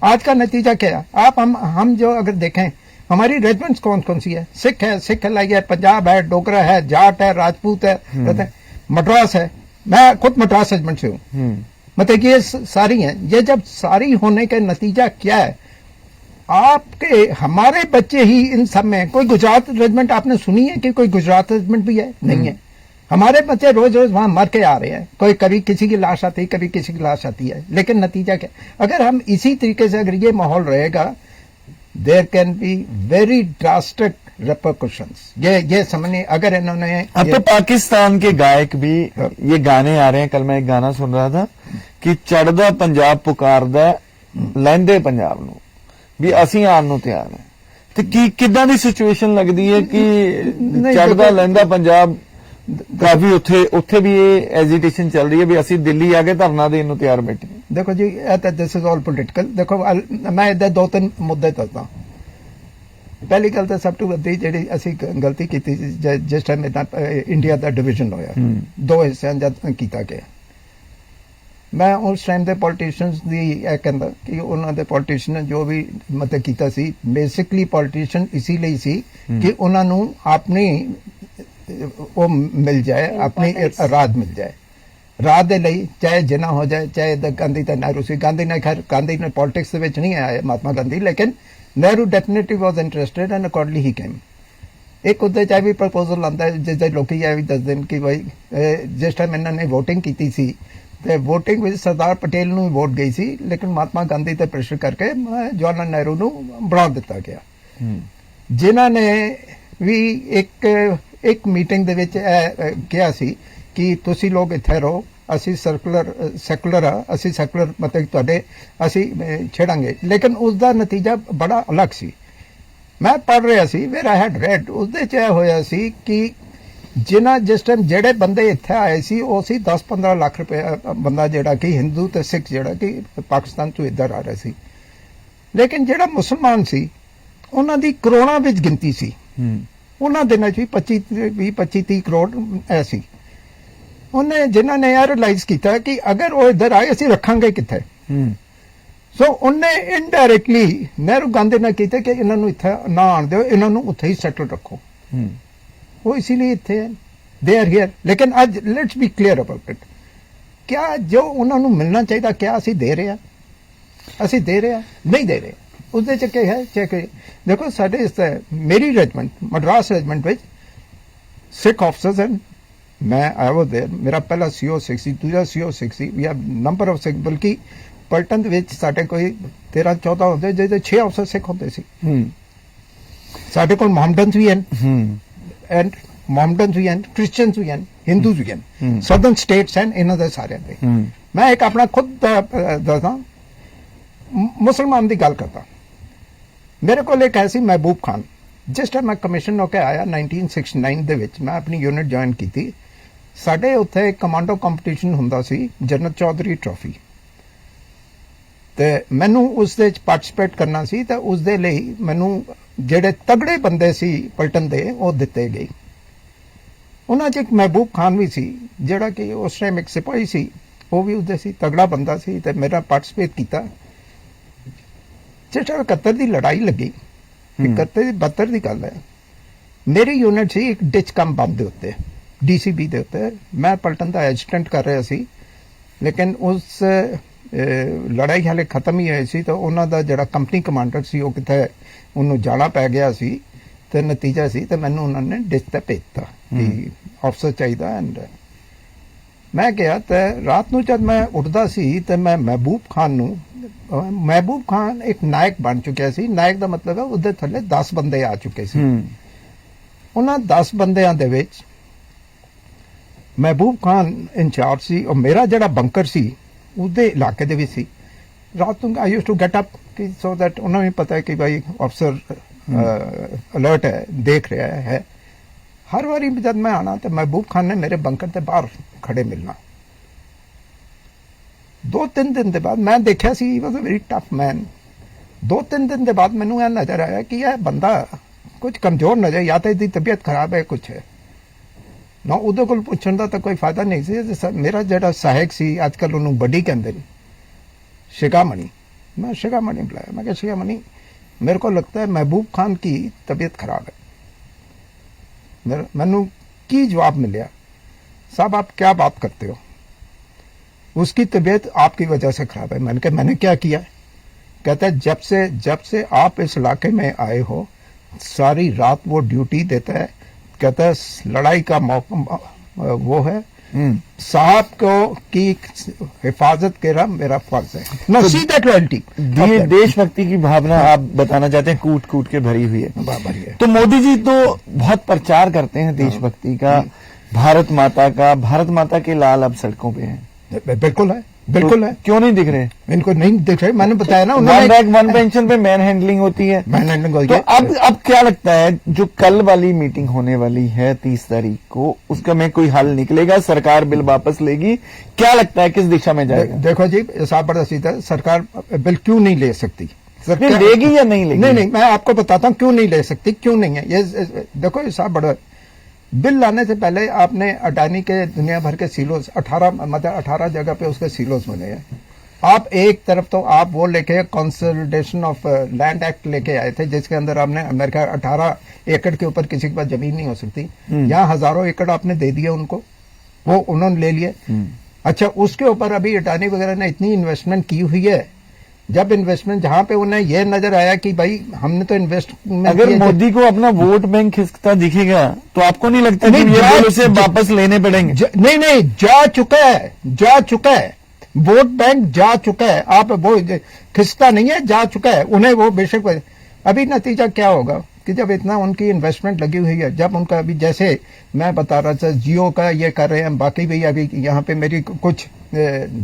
आज का नतीजा क्या है? आप हम जो अगर देखें, हमारी रेजिमेंट्स कौन कौन सी है? सिख है, सिख लाई है, पंजाब है, डोगरा है, जाट है, राजपूत है, मद्रास है। मैं खुद मद्रास रेजिमेंट से हूँ। मतलब ये सारी हैं। ये जब सारी होने का नतीजा क्या है? आपके हमारे बच्चे ही इन सब में, कोई गुजरात रेजिमेंट आपने सुनी है कि कोई गुजरात रेजिमेंट भी है? नहीं है। हमारे बच्चे रोज रोज वहां मर के आ रहे हैं। कोई कभी किसी की लाश आती है, कभी किसी की लाश आती है, लेकिन नतीजा क्या? अगर हम इसी तरीके से अगर ये माहौल रहेगा, there can be very drastic repercussions. ये समझिए, अगर इन्होंने अब तो पाकिस्तान के गायक भी ये गाने आ रहे हैं। कल मैं एक गाना सुन रहा था कि चढ़दा पंजाब पुकारदा लैंदे पंजाब ਨੂੰ ਵੀ ਅਸੀਂ ਆਉਣ ਨੂੰ ਤਿਆਰ ਹਾਂ। ਤੇ ਕਿੱਦਾਂ ਦੀ ਸਿਚੁਏਸ਼ਨ ਲੱਗਦੀ ਹੈ ਕਿ ਚੜਦਾ ਲੈਂਦਾ ਪੰਜਾਬ ਕਾਫੀ ਉੱਥੇ ਵੀ ਇਹ ਐਜੀਟੇਸ਼ਨ ਚੱਲ ਰਹੀ ਹੈ ਵੀ ਅਸੀਂ ਦਿੱਲੀ ਆ ਕੇ ਧਰਨਾ ਦੇਣ ਨੂੰ ਤਿਆਰ ਬੈਠੇ? देखो जी, दिस इज ऑल पोलिटिकल। देखो मैं इधर दो तीन मुद्दे दसदा। पहली गल तो सब तो वड्डी ਜਿਹੜੀ ਅਸੀਂ ਗਲਤੀ ਕੀਤੀ ਜਿਸ ਟਾਈਮ ਇੰਡੀਆ ਦਾ ਡਿਵੀਜ਼ਨ ਹੋਇਆ, ਦੋ ਹਿੱਸਿਆਂ ਜਦ ਕੀਤਾ ਗਿਆ। ਮੈਂ ਉਸ ਟਾਈਮ ਦੇ ਪੋਲੀਟੀਸ਼ੀਅਨਸ ਦੀ ਇਹ ਕਹਿੰਦਾ ਕਿ ਉਹਨਾਂ ਦੇ ਪੋਲੀਟੀਸ਼ੀਅਨ ਜੋ ਵੀ ਮਤਲਬ ਕੀਤਾ ਸੀ, ਬੇਸਿਕਲੀ ਪੋਲੀਟੀਸ਼ੀਅਨ ਇਸੀ ਲਈ ਸੀ ਕਿ ਉਹਨਾਂ ਨੂੰ ਆਪਣੀ ਉਹ ਮਿਲ ਜਾਏ, ਆਪਣੀ ਰਾਜ ਮਿਲ ਜਾਏ। ਰਾਜ ਦੇ ਲਈ ਚਾਹੇ ਜਿੰਨਾ ਹੋ ਜਾਏ, ਚਾਹੇ ਗਾਂਧੀ ਤੇ ਨਹਿਰੂ ਸੀ। ਗਾਂਧੀ ਨੇ ਖੈਰ ਗਾਂਧੀ ਨੇ ਪੋਲਿਟਿਕਸ ਦੇ ਵਿੱਚ ਨਹੀਂ ਆਇਆ, ਮਹਾਤਮਾ ਗਾਂਧੀ, ਲੇਕਿਨ Nehru definitely was interested and accordingly he came. ਇੱਕ ਉਹਦੇ ਚਾਹੇ ਵੀ ਪ੍ਰਪੋਜ਼ਲ ਆਉਂਦਾ ਜਿਸ ਦੇ ਲੋਕੀ ਇਹ ਵੀ ਦੱਸਦੇ ਨੇ ਕਿ ਬਈ ਜਿਸ ਟਾਈਮ ਇਹਨਾਂ ਨੇ ਵੋਟਿੰਗ ਕੀਤੀ ਸੀ ਤੇ ਵੋਟਿੰਗ ਵਿੱਚ ਸਰਦਾਰ ਪਟੇਲ ਨੂੰ ਵੋਟ ਗਈ ਸੀ, ਲੇਕਿਨ ਮਹਾਤਮਾ ਗਾਂਧੀ ਤੇ ਪ੍ਰੈਸ਼ਰ ਕਰਕੇ ਜਵਾਹਰ ਨਹਿਰੂ ਨੂੰ ਬਣਾ ਦਿੱਤਾ ਗਿਆ। ਜਿਨ੍ਹਾਂ ਨੇ ਵੀ ਇੱਕ ਮੀਟਿੰਗ ਦੇ ਵਿੱਚ ਕਿਹਾ ਸੀ ਕਿ ਤੁਸੀਂ ਲੋਕ ਇੱਥੇ ਰਹੋ, ਅਸੀਂ ਸੈਕੂਲਰ ਆ, ਅਸੀਂ ਸੈਕੂਲਰ ਮਤਲਬ ਤੁਹਾਡੇ ਅਸੀਂ ਛੇੜਾਂਗੇ, ਲੇਕਿਨ ਉਸ ਦਾ ਨਤੀਜਾ ਬੜਾ ਅਲੱਗ ਸੀ। ਮੈਂ ਪੜ੍ਹ ਰਿਹਾ ਸੀ, ਵੇਰ ਆਈ ਹੈਡ ਰੈਡ, ਉਸਦੇ ਚ ਇਹ ਹੋਇਆ ਸੀ ਕਿ ਜਿਸ ਟਾਈਮ ਜਿਹੜੇ ਬੰਦੇ ਇੱਥੇ ਆਏ ਸੀ ਉਹ ਸੀ 10-15 ਲੱਖ ਰੁਪਏ ਬੰਦਾ, ਜਿਹੜਾ ਕਿ ਹਿੰਦੂ ਤੇ ਸਿੱਖ ਜਿਹੜਾ ਕਿ ਪਾਕਿਸਤਾਨ ਤੋਂ ਇੱਧਰ ਆ ਰਿਹਾ ਸੀ। ਲੇਕਿਨ ਜਿਹੜਾ ਮੁਸਲਮਾਨ ਸੀ ਉਹਨਾਂ ਦੀ ਕਰੋੜਾਂ ਵਿੱਚ ਗਿਣਤੀ ਸੀ। ਉਹਨਾਂ ਦਿਨਾਂ 'ਚ ਵੀ 25-30 ਕਰੋੜ ਐਸੀ। ਉਹਨੇ ਜਿਨ੍ਹਾਂ ਨੇ ਇਹ ਰਿਅਲਾਈਜ਼ ਕੀਤਾ ਕਿ ਅਗਰ ਉਹ ਇੱਧਰ ਆਏ ਅਸੀਂ ਰੱਖਾਂਗੇ ਕਿੱਥੇ। ਸੋ ਉਹਨੇ ਇਨਡਾਇਰੈਕਟਲੀ ਨਹਿਰੂ ਗਾਂਧੀ ਨੇ ਕੀਤਾ ਕਿ ਇਹਨਾਂ ਨੂੰ ਇੱਥੇ ਨਾ ਆਣ ਦਿਓ, ਇਹਨਾਂ ਨੂੰ ਉੱਥੇ ਹੀ ਸੈਟਲ ਰੱਖੋ। ਉਹ ਇਸੀलिए ਇੱਥੇ ਹੈ, ਦੇ ਆਰ ਹੇਅਰ। ਲੇਕਿਨ ਅੱਜ let's B clear about it. ਕਿਆ ਜੋ ਉਹਨਾਂ ਨੂੰ ਮਿਲਣਾ ਚਾਹੀਦਾ ਕਿਆ ਅਸੀਂ ਦੇ ਰਹੇ ਹਾਂ? ਅਸੀਂ ਦੇ ਰਹੇ ਹਾਂ? ਨਹੀਂ ਦੇ ਰਹੇ। ਉਸਦੇ ਚ ਕੀ ਹੈ? ਚੈੱਕ ਦੇਖੋ, ਸਾਡੇ ਇਸ ਮੇਰੀ ਰੈਜੀਮੈਂਟ ਮਦਰਾਸ ਰੈਜੀਮੈਂਟ ਵਿੱਚ ਸਿੱਖ ਆਫਸਰਸ ਹਨ। मैं आई वाज देयर, मेरा पहला CO6 ਸੀ, ਦੂਜਾ CO6 ਸੀ। We have number of Sikh, ਬਲਕਿ ਪਲਟਨ ਦੇ ਵਿੱਚ ਸਾਡੇ ਕੋਈ 13-14 ਹੁੰਦੇ, ਜਿਹਦੇ 6 ਅਫਸਰ ਸਿੱਖ ਹੁੰਦੇ ਸੀ। ਸਾਡੇ ਕੋਲ ਮੁਹੰਮਦਨਸ ਵੀ ਹਨ, ਐਂਡ ਮੁਹੰਮਦਨਸ ਵੀ ਹਨ, ਕ੍ਰਿਸਚੀਅਨਸ ਵੀ ਹਨ, ਹਿੰਦੂਸ ਵੀ ਹਨ, ਸਦਰਨ ਸਟੇਟਸ ਹਨ, ਇਹਨਾਂ ਦੇ ਸਾਰਿਆਂ ਦੇ। ਮੈਂ ਇੱਕ ਆਪਣਾ ਖੁਦ ਦੱਸਦਾ, ਮੁਸਲਮਾਨ ਦੀ ਗੱਲ ਕਰਦਾ। ਮੇਰੇ ਕੋਲ ਇੱਕ ਐਸੀ ਮਹਿਬੂਬ ਖਾਨ, ਜਿਸ ਟਾਈਮ ਮੈਂ ਕਮਿਸ਼ਨ ਹੋ ਕੇ ਆਇਆ 1969 ਦੇ ਵਿੱਚ, ਮੈਂ ਆਪਣੀ ਯੂਨਿਟ ਜੁਆਇਨ ਕੀਤੀ। ਸਾਡੇ ਉੱਥੇ ਕਮਾਂਡੋ ਕੰਪੀਟੀਸ਼ਨ ਹੁੰਦਾ ਸੀ, ਜਨਰਲ ਚੌਧਰੀ ਟਰਾਫੀ, ਤੇ ਮੈਨੂੰ ਉਸ ਦੇ ਵਿੱਚ ਪਾਰਟਿਸਿਪੇਟ ਕਰਨਾ ਸੀ। ਤੇ ਉਸ ਦੇ ਲਈ ਮੈਨੂੰ ਜਿਹੜੇ ਤਗੜੇ ਬੰਦੇ ਸੀ ਪਲਟਨ ਦੇ, ਉਹ ਦਿੱਤੇ ਗਏ। ਉਹਨਾਂ 'ਚ ਇੱਕ ਮਹਿਬੂਬ ਖਾਨ ਵੀ ਸੀ, ਜਿਹੜਾ ਕਿ ਉਸ ਟਾਈਮ ਇੱਕ ਸਿਪਾਹੀ ਸੀ, ਉਹ ਵੀ ਉਹਦੇ ਸੀ, ਤਗੜਾ ਬੰਦਾ ਸੀ, ਤੇ ਮੇਰਾ ਪਾਰਟਿਸਿਪੇਟ ਕੀਤਾ। ਜਿਸ ਟਾਈਮ 71 ਦੀ ਲੜਾਈ ਲੱਗੀ, 71-72 ਦੀ ਗੱਲ ਹੈ, ਮੇਰੀ ਯੂਨਿਟ ਸੀ ਇੱਕ ਡਿਚ ਕੰਮ ਬੰਬ ਦੇ ਉੱਤੇ, DCB ਦੇ ਉੱਤੇ। ਮੈਂ ਪਲਟਨ ਦਾ ਐਜੀਟੈਂਟ ਕਰ ਰਿਹਾ ਸੀ, ਲੇਕਿਨ ਉਸ ਲੜਾਈ ਹਾਲੇ ਖਤਮ ਹੀ ਹੋਈ ਸੀ। ਤਾਂ ਉਹਨਾਂ ਦਾ ਜਿਹੜਾ ਕੰਪਨੀ ਕਮਾਂਡਰ ਸੀ, ਉਹ ਕਿਤੇ ਉਹਨੂੰ ਜਾਣਾ ਪੈ ਗਿਆ ਸੀ, ਤੇ ਨਤੀਜਾ ਸੀ ਤੇ ਮੈਨੂੰ ਉਹਨਾਂ ਨੇ ਡਿਚ ਤੇ ਭੇਜਤਾ ਕਿ ਅਫਸਰ ਚਾਹੀਦਾ। ਐਂਡ ਮੈਂ ਗਿਆ, ਤੇ ਰਾਤ ਨੂੰ ਜਦ ਮੈਂ ਉੱਠਦਾ ਸੀ ਤੇ ਮੈਂ ਮਹਿਬੂਬ ਖਾਨ ਨੂੰ महबूब खान एक नायक बन चुके सी। नायक ਦਾ ਮਤਲਬ ਹੈ ਉਹਦੇ ਥੱਲੇ 10 ਬੰਦੇ ਆ ਚੁੱਕੇ ਸੀ। ਉਹਨਾਂ 10 ਬੰਦਿਆਂ ਦੇ ਵਿੱਚ महबूब खान इंचार्ज सी और मेरा जड़ा बंकर सी ਉਹਦੇ ਇਲਾਕੇ ਦੇ ਵਿੱਚ ਸੀ। रात ਨੂੰ I used to get up so that उन्हें भी पता है कि भाई अफसर अलर्ट है, देख रहा है। हर बारी जब मैं आना तो महबूब खान ने मेरे बंकर के बाहर खड़े मिलना। 2-3 दिन के बाद मैं देखा सी he was a very tough man. 2-3 दिन के बाद मैनू यह नजर आया कि यह बंदा कुछ कमजोर नजर, या तो इसकी तबीयत खराब है कुछ है ना। ਉਹਦੇ ਕੋਲ ਪੁੱਛਣ ਦਾ ਤਾਂ ਕੋਈ ਫਾਇਦਾ ਨਹੀਂ ਸੀ। ਮੇਰਾ ਜਿਹੜਾ ਸਹਾਇਕ ਸੀ, ਅੱਜ ਕੱਲ ਉਹਨੂੰ ਬੱਡੀ ਕਹਿੰਦੇ ਨੇ, शिखामणि, मैं शिखामणि बुलाया। मैं कहा शिखामणि, मेरे को लगता है महबूब खान की तबीयत खराब है। मैनू की जवाब मिले, साहब आप क्या बात करते हो, उसकी तबीयत आपकी वजह से खराब है। मैंने कहा मैंने क्या किया है? कहता है जब से आप इस इलाके में आए हो सारी रात वो ड्यूटी देता है। कहता है लड़ाई का मौका वो है, साहब को की हिफाजत करना मेरा फर्ज है। नो सी दैट लॉयल्टी, देशभक्ति की भावना आप बताना चाहते हैं कूट कूट के भरी हुई है। तो मोदी जी तो बहुत प्रचार करते हैं देशभक्ति का, भारत माता का। भारत माता के लाल अब सड़कों पे हैं। बिल्कुल है, बिल्कुल तो है। क्यों नहीं दिख रहे? इनको नहीं दिख रहे, मैंने बताया ना। वन बैग वन पेंशन पे मैन हैंडलिंग होती है। मैन हैंडलिंग होती तो है। अब क्या लगता है जो कल वाली मीटिंग होने वाली है 30 तारीख को, उसका में कोई हल निकलेगा? सरकार बिल वापस लेगी? क्या लगता है किस दिशा में जाएगा? देखो जी, साहब बड़ा सीधा, सरकार बिल क्यों नहीं ले सकती? सरकार लेगी या नहीं लेगी? नहीं, मैं आपको बताता हूँ क्यों नहीं ले सकती, क्यों नहीं है। ये देखो साहब बड़ा, बिल लाने से पहले आपने अडानी के दुनिया भर के सीलोज 18 जगह पे उसके सीलोज बने हैं। आप एक तरफ तो आप वो लेके कंसोलिडेशन ऑफ लैंड एक्ट लेके आए थे, जिसके अंदर आपने अमेरिका 18 एकड़ के ऊपर किसी के पास जमीन नहीं हो सकती। यहाँ हजारों एकड़ आपने दे दिए उनको, वो उन्होंने ले लिए। अच्छा, उसके ऊपर अभी अडानी वगैरह ने इतनी इन्वेस्टमेंट की हुई है। जब इन्वेस्टमेंट जहां पे उन्हें यह नजर आया कि भाई हमने तो इन्वेस्टमेंट, अगर मोदी को अपना वोट बैंक खिसकता दिखेगा तो आपको नहीं लगता कि ये बिल उसे वापस लेने पड़ेंगे? नहीं, जा चुका है वोट बैंक, जा चुका है। आप वो खिसता नहीं है, जा चुका है। उन्हें वो बेशक, अभी नतीजा क्या होगा कि जब इतना उनकी इन्वेस्टमेंट लगी हुई है, जब उनका अभी जैसे मैं बता रहा था जियो का ये कर रहे हैं, बाकी भी अभी यहाँ पे मेरी कुछ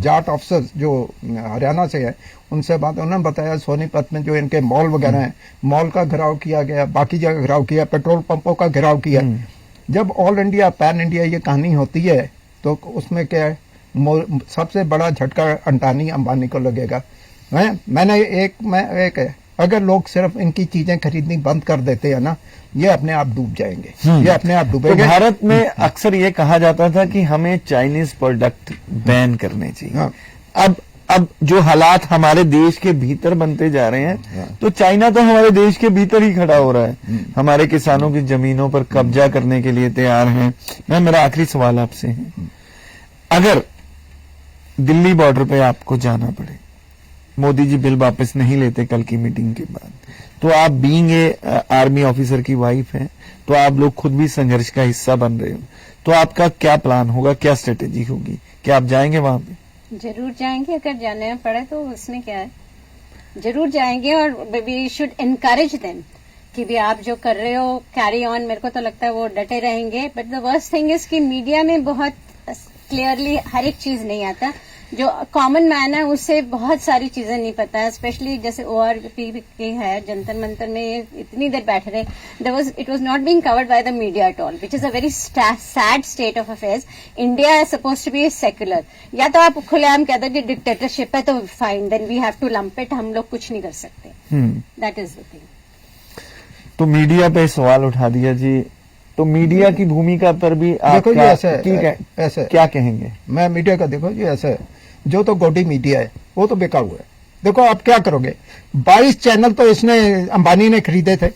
जाट ऑफिसर्स जो हरियाणा से है उनसे बात, उन्होंने बताया सोनीपत में जो इनके मॉल वगैरह हैं, मॉल का घेराव किया गया, बाकी जगह घेराव किया, पेट्रोल पंपों का घेराव किया। जब ऑल इंडिया पैन इंडिया ये कहानी होती है तो उसमें क्या है, सबसे बड़ा झटका अंटानी अंबानी को लगेगा। मैं अगर लोग सिर्फ इनकी चीजें खरीदनी बंद कर देते हैं ना, ये अपने आप डूब जाएंगे, ये अपने आप डूबेंगे। तो भारत में अक्सर ये कहा जाता था कि हमें चाइनीज प्रोडक्ट बैन करने चाहिए। हाँ। अब जो हालात हमारे देश के भीतर बनते जा रहे हैं, तो चाइना तो हमारे देश के भीतर ही खड़ा हो रहा है, हमारे किसानों की जमीनों पर कब्जा करने के लिए तैयार है। मेरा आखिरी सवाल आपसे है, अगर दिल्ली बॉर्डर पे आपको जाना पड़े, मोदी जी बिल वापस नहीं लेते कल की मीटिंग के बाद, तो आप बीइंग ए आर्मी ऑफिसर की वाइफ हैं, तो आप लोग खुद भी संघर्ष का हिस्सा बन रहे हो, तो आपका क्या प्लान होगा, क्या स्ट्रेटेजी होगी? क्या आप जाएंगे वहां पे? जरूर जाएंगे, अगर जाने में पड़े तो उसमें क्या है, जरूर जाएंगे। और वी शुड एनकरेज देम कि भी आप जो कर रहे हो कैरी ऑन। मेरे को तो लगता है वो डटे रहेंगे। But the worst thing is कि मीडिया में बहुत क्लियरली हर एक चीज नहीं आता। जो कॉमन मैन है उससे बहुत सारी चीजें नहीं पता है, स्पेशली जैसे ORP के है, जंतर मंतर में इतनी देर बैठ रहे, it was not being covered by the media at all, which is a very sad state of affairs. India is suppose to be secular. या तो आप खुलेआम कहते हो कि डिक्टेटरशिप है तो fine, then we have to lump it, हम लोग कुछ नहीं कर सकते। That is the thing. तो मीडिया पे सवाल उठा दिया जी, तो मीडिया की भूमिका पर भी आप ठीक है, ऐसे क्या कहेंगे? मैं मीडिया का, देखो जी ऐसा है, जो तो गोडी मीडिया है वो तो बेकार हुआ है। देखो आप क्या करोगे, 22 चैनल तो इसने अंबानी ने खरीदे थे।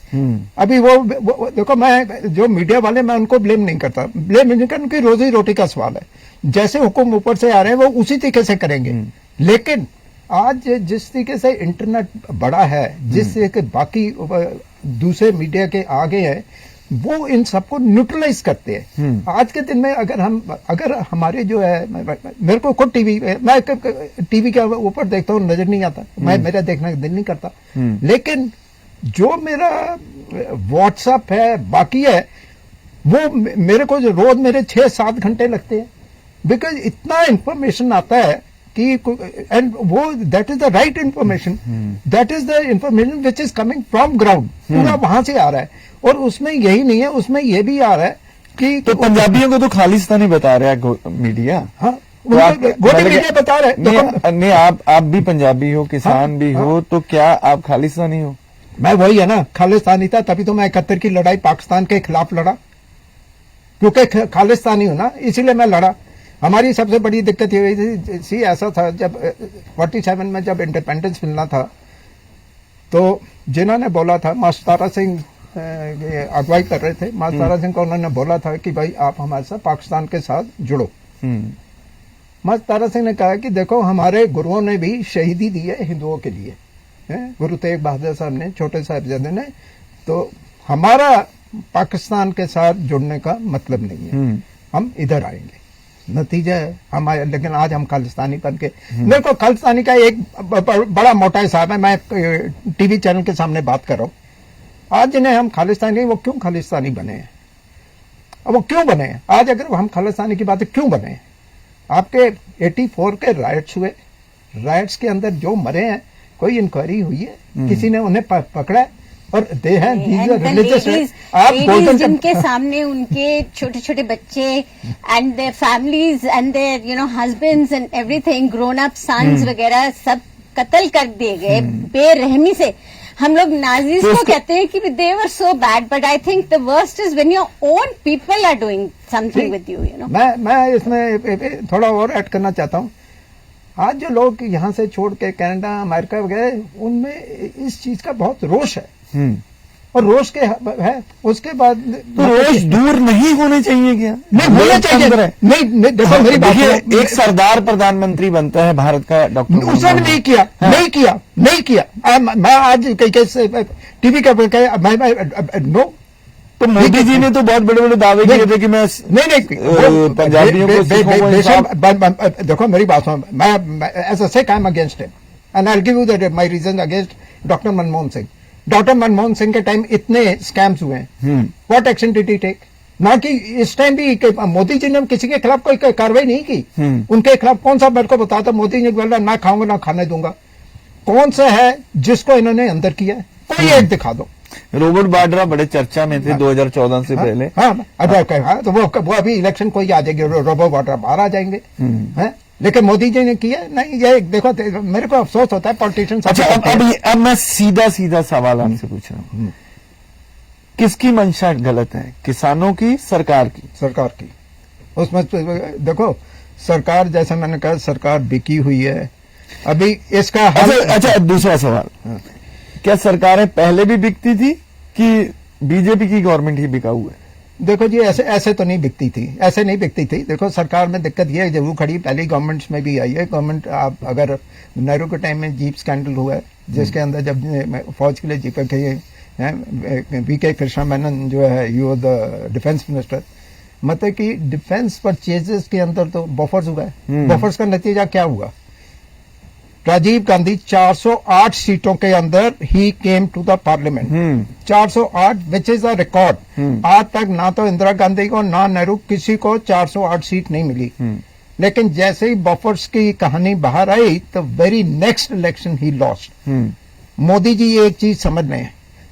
अभी वो देखो, मैं जो मीडिया वाले, मैं उनको ब्लेम नहीं करता, ब्लेम नहीं करता, उनकी रोजी रोटी का सवाल है। जैसे हुक्म ऊपर से आ रहे हैं वो उसी तरीके से करेंगे। लेकिन आज जिस तरीके से इंटरनेट बड़ा है, जिस तरीके बाकी दूसरे मीडिया के आगे है, वो इन सबको न्यूट्रलाइज करते हैं। आज के दिन में अगर हमारे जो है, मेरे को खुद टीवी, मैं टीवी के ऊपर देखता हूँ, नजर नहीं आता, मेरा देखने का दिल नहीं करता, लेकिन जो मेरा व्हाट्सएप है, बाकी है, वो मेरे को रोज मेरे 6-7 घंटे लगते हैं, बिकॉज इतना इंफॉर्मेशन आता है कि, एंड वो that is the right information, that is the information which is coming from ground, पूरा वहां से आ रहा है। और उसमें यही नहीं है, उसमें ये भी आ रहा है कि तो पंजाबियों को तो खालिस्तानी बता रहा है मीडिया। हाँ, तो आप मीडिया बता रहे हैं। नहीं, आप भी पंजाबी हो, किसान भी हो, तो क्या आप खालिस्तानी हो? मैं वही है ना, खालिस्तानी था, तभी तो मैं 71 की लड़ाई पाकिस्तान के खिलाफ लड़ा, क्योंकि खालिस्तानी हूं ना, इसीलिए मैं लड़ा। हमारी सबसे बड़ी दिक्कत ये हुई थी, ऐसा था जब 47 में जब इंडिपेंडेंस मिलना था, तो जिन्होंने बोला था, मास्टर तारा सिंह अगुवाई कर रहे थे, मास्टर तारा सिंह को उन्होंने बोला था कि भाई आप हमारे साथ पाकिस्तान के साथ जुड़ो। मास्टर तारा सिंह ने कहा कि देखो, हमारे गुरुओं ने भी शहीदी दी है हिंदुओं के लिए, गुरु तेग बहादुर साहब ने, छोटे साहिबजादे ने, तो हमारा पाकिस्तान के साथ जुड़ने का मतलब नहीं है, हम इधर आएंगे। नतीजा है हम आए, लेकिन आज हम खालिस्तानी बन के, मेरे को खालिस्तानी का एक बड़ा मोटा हिसाब है, मैं टीवी चैनल के सामने बात कर रहा हूं। आज जिन्हें हम खालिस्तानी, वो क्यों खालिस्तानी बने हैं? अब वो क्यों बने हैं? आज अगर हम खालिस्तानी की बात है, क्यों बने हैं? आपके 84 के राइट्स हुए, राइट्स के अंदर जो मरे हैं, कोई इंक्वायरी हुई है? किसी ने उन्हें पकड़ा है? और दे हैं रिलीजियस, आप जिनके सामने उनके छोटे छोटे बच्चे and their families and their husbands and everything, grown up sons वगैरह सब कत्ल कर दिए गए बेरहमी से। हम लोग नाजीज को कहते हैं कि they were so bad, but I think the worst is when your own people are doing something with you know. मैं इसमें थोड़ा और ऐड करना चाहता हूँ। आज जो लोग यहाँ से छोड़ के कनाडा, अमेरिका वगैरह, उनमें इस चीज का बहुत रोष है, और रोष के है, उसके बाद तो रोष दूर नहीं होने चाहिए क्या? नहीं होने चाहिए। नहीं, देखो मेरी बात, एक सरदार प्रधानमंत्री बनता है भारत का, डॉक्टर, उसने भी नहीं किया, नहीं किया। मैं आज टीवी का नो, तो मोदी जी ने तो बहुत बड़े बड़े दावे किए थे कि मैं नहीं पंजाबियों को, देखो मेरी बात सुनो, मैं as a sec I am against him and I will give you that my reason against doctor Manmohan Singh. Doctor Manmohan Singh के टाइम इतने स्कैम्स हुए हैं, what action did he take? ना कि इस टाइम भी मोदी जी ने किसी के खिलाफ कोई कार्रवाई नहीं की। उनके खिलाफ कौन सा, मेरे को बताता, मोदी जी बोला ना खाऊंगा ना खाने दूंगा, कौन सा है जिसको इन्होंने अंदर किया है? कोई एक दिखा दो। रॉबर्ट वाड्रा बड़े चर्चा में थे 2014 से पहले। तो वो अभी इलेक्शन कोई आ जाएगी, रॉबर्ट वाड्रा बाहर आ जाएंगे, लेकिन मोदी जी ने किया नहीं। ये देखो, मेरे को अफसोस होता है पॉलिटिशियंस। अच्छा, अब मैं सीधा सवाल आपसे पूछ रहा हूँ, किसकी मंशा गलत है, किसानों की, सरकार की? सरकार की। उसमें देखो, सरकार, जैसे मैंने कहा, सरकार बिकी हुई है अभी, इसका अच्छा, दूसरा सवाल, क्या सरकारें पहले भी बिकती थी कि बीजेपी की गवर्नमेंट ही बिका हुआ है? देखो जी, ऐसे तो नहीं बिकती थी, ऐसे नहीं बिकती थी। देखो, सरकार में दिक्कत ये जरूर खड़ी, पहली गवर्नमेंट्स में भी आई है। गवर्नमेंट, आप अगर नेहरू के टाइम में जीप स्कैंडल हुआ है, जिसके अंदर जब फौज के लिए जीपें गई, वीके कृष्णा मेनन जो है, you are the defence minister, मतलब कि डिफेंस परचेजेस के अंदर तो बफर्स हुआ है। बफर्स का नतीजा क्या हुआ? राजीव गांधी 408 सीटों के अंदर ही came to the parliament, 408, which is a record. आज तक ना तो इंदिरा गांधी को ना नेहरू, किसी को 408 सीट नहीं मिली। लेकिन जैसे ही बफर्स की कहानी बाहर आई, तो वेरी नेक्स्ट इलेक्शन ही लॉस्ट। मोदी जी एक चीज समझ लें,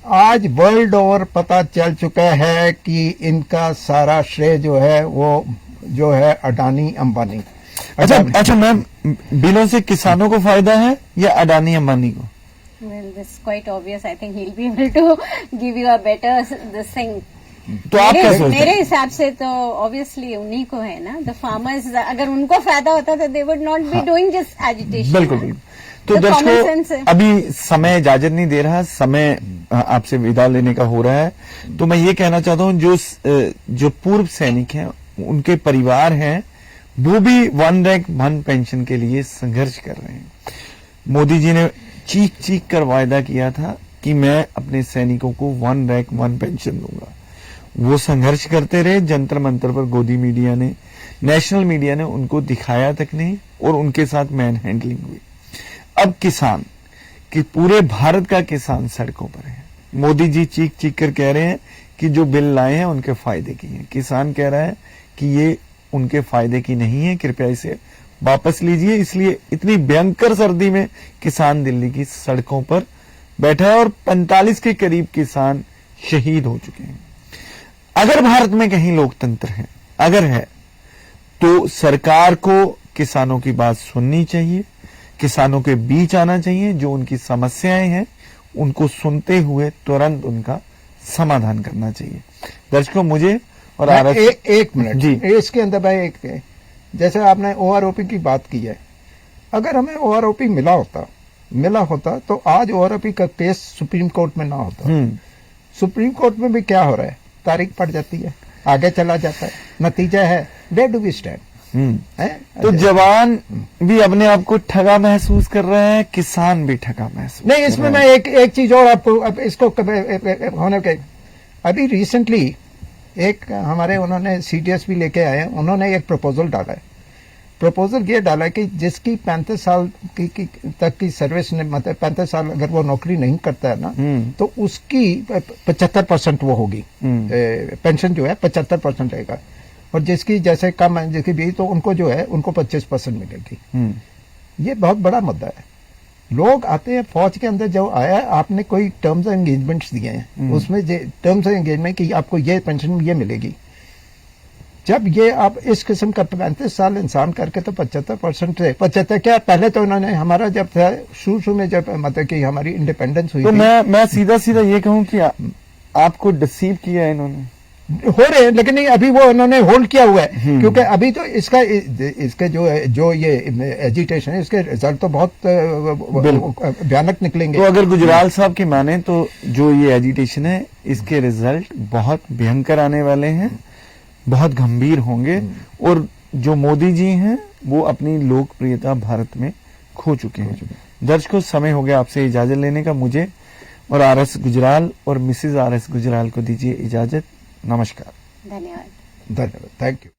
आज वर्ल्ड ओवर पता चल चुका है कि इनका सारा श्रेय जो है, वो जो है अडानी अंबानी। अच्छा मैम, बिलों से किसानों को फायदा है या अडानी अंबानी को? Well, this is quite obvious. I think he'll be able to give you a better this thing. तो आप क्या सोचते हैं? मेरे हिसाब से तो ऑब्वियसली उन्हीं को है ना, द फार्मर्स। अगर उनको फायदा होता तो they would not be doing this agitation. बिल्कुल। तो दर्शकों, अभी समय इजाजत नहीं दे रहा, समय आपसे विदा लेने का हो रहा है, तो मैं ये कहना चाहता हूँ, जो पूर्व सैनिक हैं, उनके परिवार हैं, वो भी 1 रैंक 1 पेंशन के लिए संघर्ष कर रहे हैं। मोदी जी ने चीख कर वायदा किया था कि मैं अपने सैनिकों को 1 रैंक 1 पेंशन दूंगा। वो संघर्ष करते रहे, जंतर मंतर पर गोदी मीडिया ने, नेशनल मीडिया ने उनको दिखाया तक नहीं और उनके साथ मैन हैंडलिंग हुई। अब किसान कि पूरे भारत का किसान सड़कों पर है। मोदी जी चीख चीख कर कह रहे हैं कि जो बिल लाए हैं उनके फायदे की है। किसान कह रहा है कि ये उनके फायदे की नहीं है, कृपया इसे वापस लीजिए। इसलिए इतनी भयंकर सर्दी में किसान दिल्ली की सड़कों पर बैठा है और 45 के करीब किसान शहीद हो चुके हैं। अगर भारत में कहीं लोकतंत्र है, अगर है, तो सरकार को किसानों की बात सुननी चाहिए, किसानों के बीच आना चाहिए, जो उनकी समस्याएं हैं उनको सुनते हुए तुरंत उनका समाधान करना चाहिए। दर्शकों, मुझे और एक मिनट जी, इसके अंदर भाई जैसे आपने ओआरओपी की बात की है, अगर हमें ओआरओपी मिला होता तो आज ओआरओपी का केस सुप्रीम कोर्ट में ना होता। सुप्रीम कोर्ट में भी क्या हो रहा है, तारीख पड़ जाती है, आगे चला जाता है, नतीजा है वेयर डू वी स्टैंड। तो जवान भी अपने आप को ठगा महसूस कर रहे हैं, किसान भी ठगा महसूस नहीं। इसमें मैं एक चीज और आपको अब इसको होने के अभी रिसेंटली एक हमारे उन्होंने सीडीएस भी लेके आए हैं, उन्होंने एक प्रपोजल डाला है। प्रपोजल ये डाला है कि जिसकी 35 साल की तक की सर्विस ने, मतलब 35 साल अगर वो नौकरी नहीं करता है ना, तो उसकी 75% वो होगी, पेंशन जो है 75% रहेगा। और जिसकी जैसे कम है, जिसकी भी, तो उनको जो है उनको 25% मिलेगी। ये बहुत बड़ा मुद्दा है। लोग आते हैं फौज के अंदर, जो आया आपने कोई टर्म्स एंड एंगेजमेंट्स दिए हैं, उसमें टर्म्स एंड एंगेजमेंट की आपको ये पेंशन ये मिलेगी। जब ये आप इस किस्म का 35 साल इंसान करके तो 75% से 75 क्या, पहले तो उन्होंने हमारा जब था शुरू में, जब मतलब कि हमारी इंडिपेंडेंस हुई तो थी, मैं सीधा सीधा ये कहूं कि आपको डिसीव किया है इन्होंने, हो रहे हैं, लेकिन नहीं, अभी वो उन्होंने होल्ड किया हुआ है, क्योंकि अभी तो इसके जो ये एजिटेशन है, इसके रिजल्ट तो बहुत भयानक निकलेंगे। तो अगर गुजराल साहब की माने तो जो ये एजिटेशन है, इसके रिजल्ट बहुत भयंकर आने वाले हैं, बहुत गंभीर होंगे। और जो मोदी जी हैं वो अपनी लोकप्रियता भारत में खो चुके हैं। दर्शकों, समय हो गया आपसे इजाजत लेने का। मुझे और आरएस गुजराल और मिसेज आरएस गुजराल को दीजिए इजाजत। नमस्कार। धन्यवाद। धन्यवाद, थैंक यू।